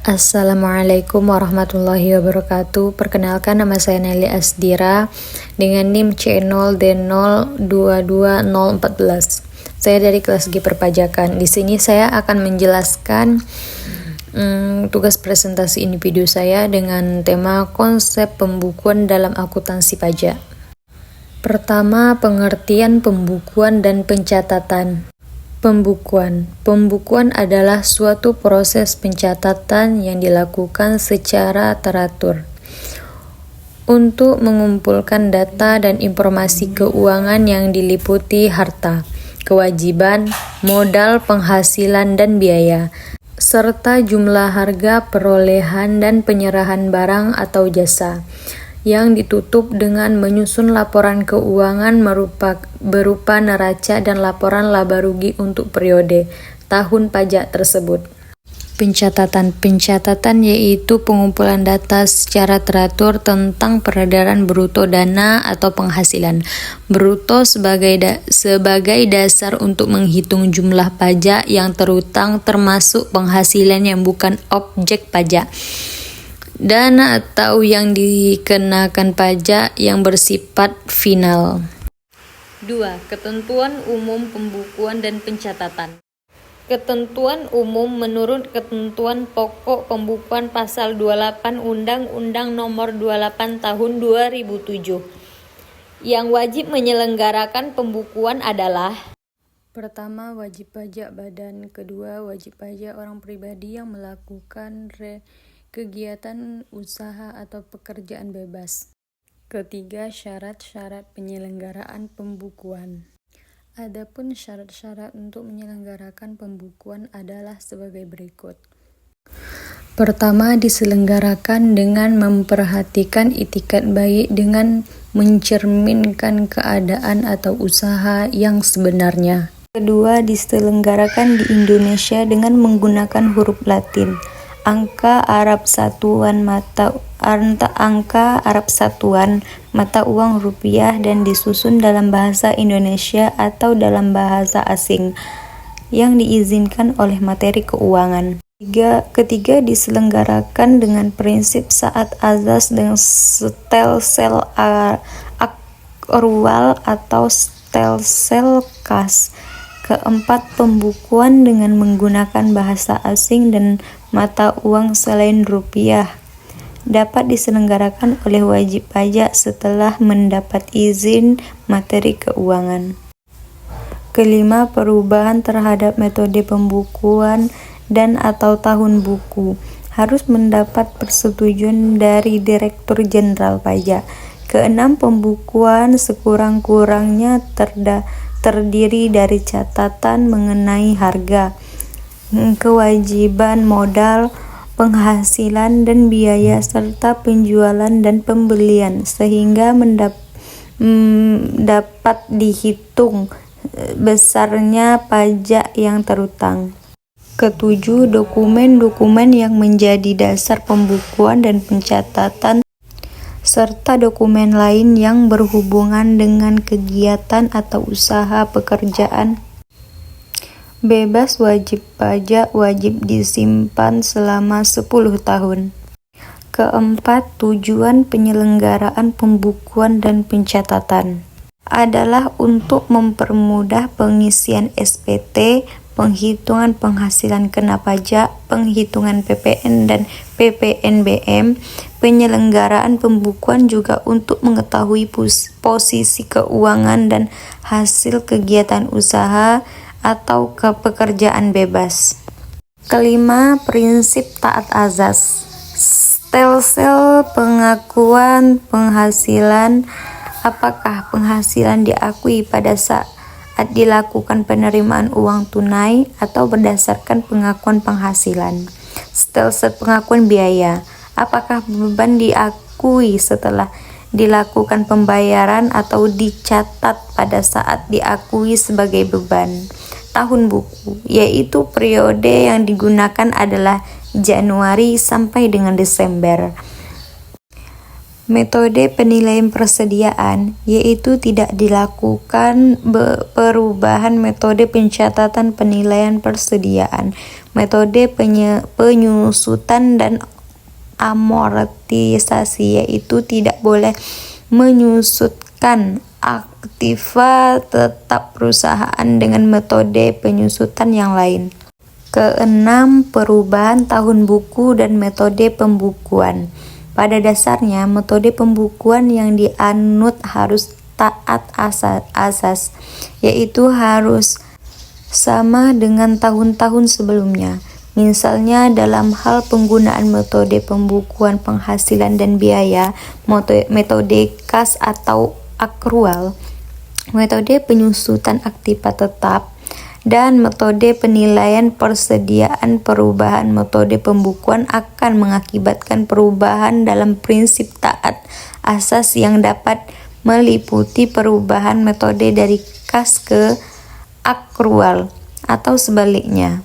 Assalamualaikum warahmatullahi wabarakatuh. Perkenalkan, nama saya Nelly Asdira dengan NIM C022014. Saya dari kelas G Perpajakan. Di sini saya akan menjelaskan tugas presentasi individu saya dengan tema konsep pembukuan dalam akuntansi pajak. Pertama, pengertian pembukuan dan pencatatan. Pembukuan adalah suatu proses pencatatan yang dilakukan secara teratur untuk mengumpulkan data dan informasi keuangan yang diliputi harta, kewajiban, modal, penghasilan, dan biaya, serta jumlah harga perolehan dan penyerahan barang atau jasa, yang ditutup dengan menyusun laporan keuangan berupa neraca dan laporan laba rugi untuk periode tahun pajak tersebut. Pencatatan yaitu pengumpulan data secara teratur tentang peredaran bruto dana atau penghasilan bruto sebagai dasar untuk menghitung jumlah pajak yang terutang termasuk penghasilan yang bukan objek pajak, dana atau yang dikenakan pajak yang bersifat final. 2. Ketentuan umum pembukuan dan pencatatan. Ketentuan umum menurut Ketentuan Pokok Pembukuan Pasal 28 Undang-Undang Nomor 28 Tahun 2007. Yang wajib menyelenggarakan pembukuan adalah: pertama, wajib pajak badan; kedua, wajib pajak orang pribadi yang melakukan kegiatan usaha atau pekerjaan bebas. Ketiga, syarat-syarat penyelenggaraan pembukuan. Adapun syarat-syarat untuk menyelenggarakan pembukuan adalah sebagai berikut. Pertama, diselenggarakan dengan memperhatikan itikat baik dengan mencerminkan keadaan atau usaha yang sebenarnya. Kedua, diselenggarakan di Indonesia dengan menggunakan huruf Latin, angka Arab Satuan mata uang rupiah, dan disusun dalam bahasa Indonesia atau dalam bahasa asing yang diizinkan oleh Menteri Keuangan. Ketiga, diselenggarakan dengan prinsip saat azas dengan stelsel akrual atau stelsel kas. Keempat, pembukuan dengan menggunakan bahasa asing dan mata uang selain rupiah dapat diselenggarakan oleh wajib pajak setelah mendapat izin Menteri Keuangan. Kelima, perubahan terhadap metode pembukuan dan atau tahun buku harus mendapat persetujuan dari Direktur Jenderal Pajak. Keenam, pembukuan sekurang-kurangnya terdiri dari catatan mengenai harga, kewajiban, modal, penghasilan, dan biaya, serta penjualan dan pembelian, sehingga dapat dihitung besarnya pajak yang terutang. Ketujuh, dokumen-dokumen yang menjadi dasar pembukuan dan pencatatan serta dokumen lain yang berhubungan dengan kegiatan atau usaha pekerjaan bebas wajib pajak wajib disimpan selama 10 tahun. Keempat, tujuan penyelenggaraan pembukuan dan pencatatan adalah untuk mempermudah pengisian SPT, penghitungan penghasilan kena pajak, penghitungan PPN dan PPNBM. Penyelenggaraan pembukuan juga untuk mengetahui posisi keuangan dan hasil kegiatan usaha atau pekerjaan bebas. Kelima, prinsip taat azas. Stelsel pengakuan penghasilan. Apakah penghasilan diakui pada saat dilakukan penerimaan uang tunai atau berdasarkan pengakuan penghasilan? Stelsel pengakuan biaya. Apakah beban diakui setelah dilakukan pembayaran atau dicatat pada saat diakui sebagai beban? Tahun buku, yaitu periode yang digunakan adalah Januari sampai dengan Desember. Metode penilaian persediaan, yaitu tidak dilakukan perubahan metode pencatatan penilaian persediaan, metode penyusutan dan amortisasi, yaitu tidak boleh menyusutkan aktiva tetap perusahaan dengan metode penyusutan yang lain. Keenam, perubahan tahun buku dan metode pembukuan. Pada dasarnya, metode pembukuan yang dianut harus taat asas, yaitu harus sama dengan tahun-tahun sebelumnya. Misalnya dalam hal penggunaan metode pembukuan penghasilan dan biaya, metode kas atau akrual, metode penyusutan aktiva tetap, dan metode penilaian persediaan. Perubahan metode pembukuan akan mengakibatkan perubahan dalam prinsip taat asas yang dapat meliputi perubahan metode dari kas ke akrual atau sebaliknya,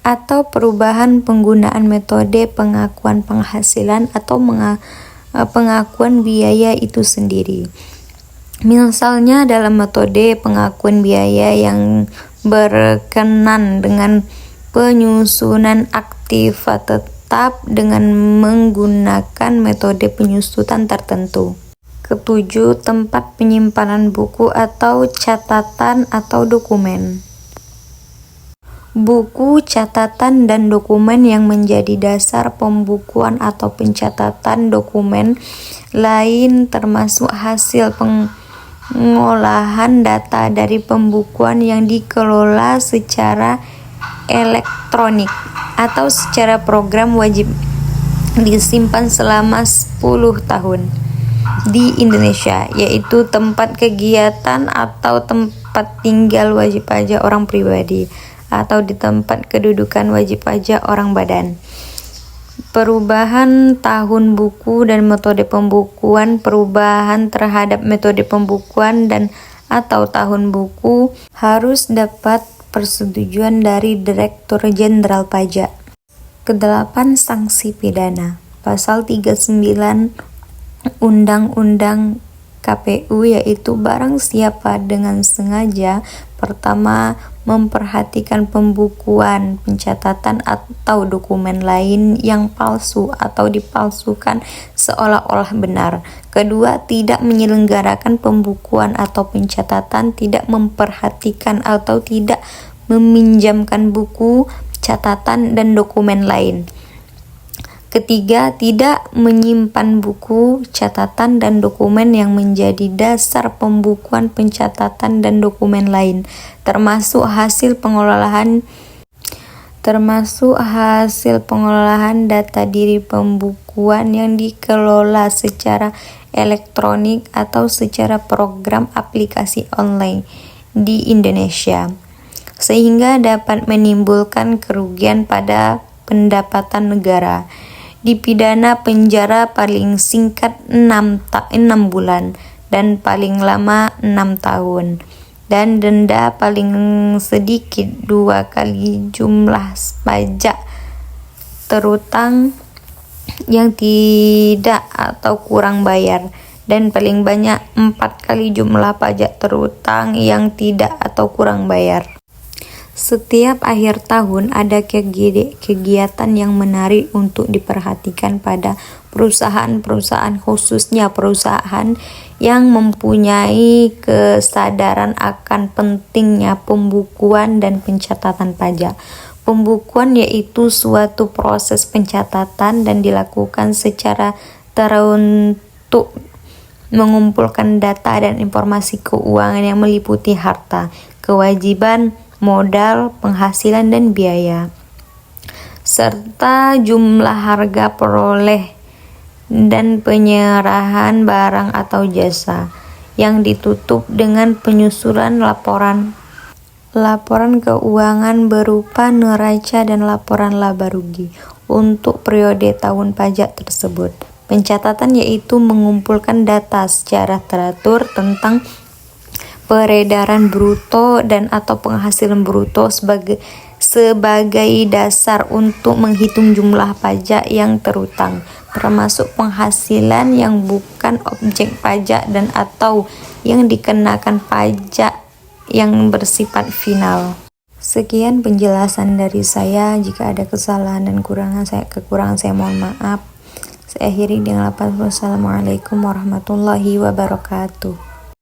atau perubahan penggunaan metode pengakuan penghasilan atau pengakuan biaya itu sendiri. Misalnya dalam metode pengakuan biaya yang berkenan dengan penyusunan aktiva tetap dengan menggunakan metode penyusutan tertentu. Ketujuh, tempat penyimpanan buku atau catatan atau dokumen. Buku, catatan, dan dokumen yang menjadi dasar pembukuan atau pencatatan dokumen lain termasuk hasil pengolahan data dari pembukuan yang dikelola secara elektronik atau secara program wajib disimpan selama 10 tahun di Indonesia, yaitu tempat kegiatan atau tempat tinggal wajib pajak orang pribadi atau di tempat kedudukan wajib pajak orang badan. Perubahan tahun buku dan metode pembukuan. Perubahan terhadap metode pembukuan dan atau tahun buku harus dapat persetujuan dari Direktur Jenderal Pajak. Kedelapan, sanksi pidana. Pasal 39 Undang-Undang KPU, yaitu barang siapa dengan sengaja pertama memperhatikan pembukuan, pencatatan atau dokumen lain yang palsu atau dipalsukan seolah-olah benar. Kedua, tidak menyelenggarakan pembukuan atau pencatatan, tidak memperhatikan atau tidak meminjamkan buku, catatan, dan dokumen lain. Ketiga, tidak menyimpan buku, catatan, dan dokumen yang menjadi dasar pembukuan, pencatatan, dan dokumen lain, termasuk hasil pengolahan data diri pembukuan yang dikelola secara elektronik atau secara program aplikasi online di Indonesia, sehingga dapat menimbulkan kerugian pada pendapatan negara. Dipidana penjara paling singkat 6 bulan dan paling lama 6 tahun, dan denda paling sedikit 2 kali jumlah pajak terutang yang tidak atau kurang bayar, dan paling banyak 4 kali jumlah pajak terutang yang tidak atau kurang bayar. Setiap akhir tahun ada kegiatan yang menarik untuk diperhatikan pada perusahaan-perusahaan, khususnya perusahaan yang mempunyai kesadaran akan pentingnya pembukuan dan pencatatan pajak. Pembukuan yaitu suatu proses pencatatan dan dilakukan secara teruntuk mengumpulkan data dan informasi keuangan yang meliputi harta, kewajiban, modal, penghasilan, dan biaya, serta jumlah harga peroleh dan penyerahan barang atau jasa, yang ditutup dengan penyusunan laporan keuangan berupa neraca dan laporan laba rugi untuk periode tahun pajak tersebut. Pencatatan yaitu mengumpulkan data secara teratur tentang peredaran bruto dan atau penghasilan bruto sebagai dasar untuk menghitung jumlah pajak yang terutang, termasuk penghasilan yang bukan objek pajak dan atau yang dikenakan pajak yang bersifat final. Sekian penjelasan dari saya. Jika ada kesalahan dan kekurangan saya mohon maaf. Saya akhiri dengan lafaz wassalamualaikum warahmatullahi wabarakatuh.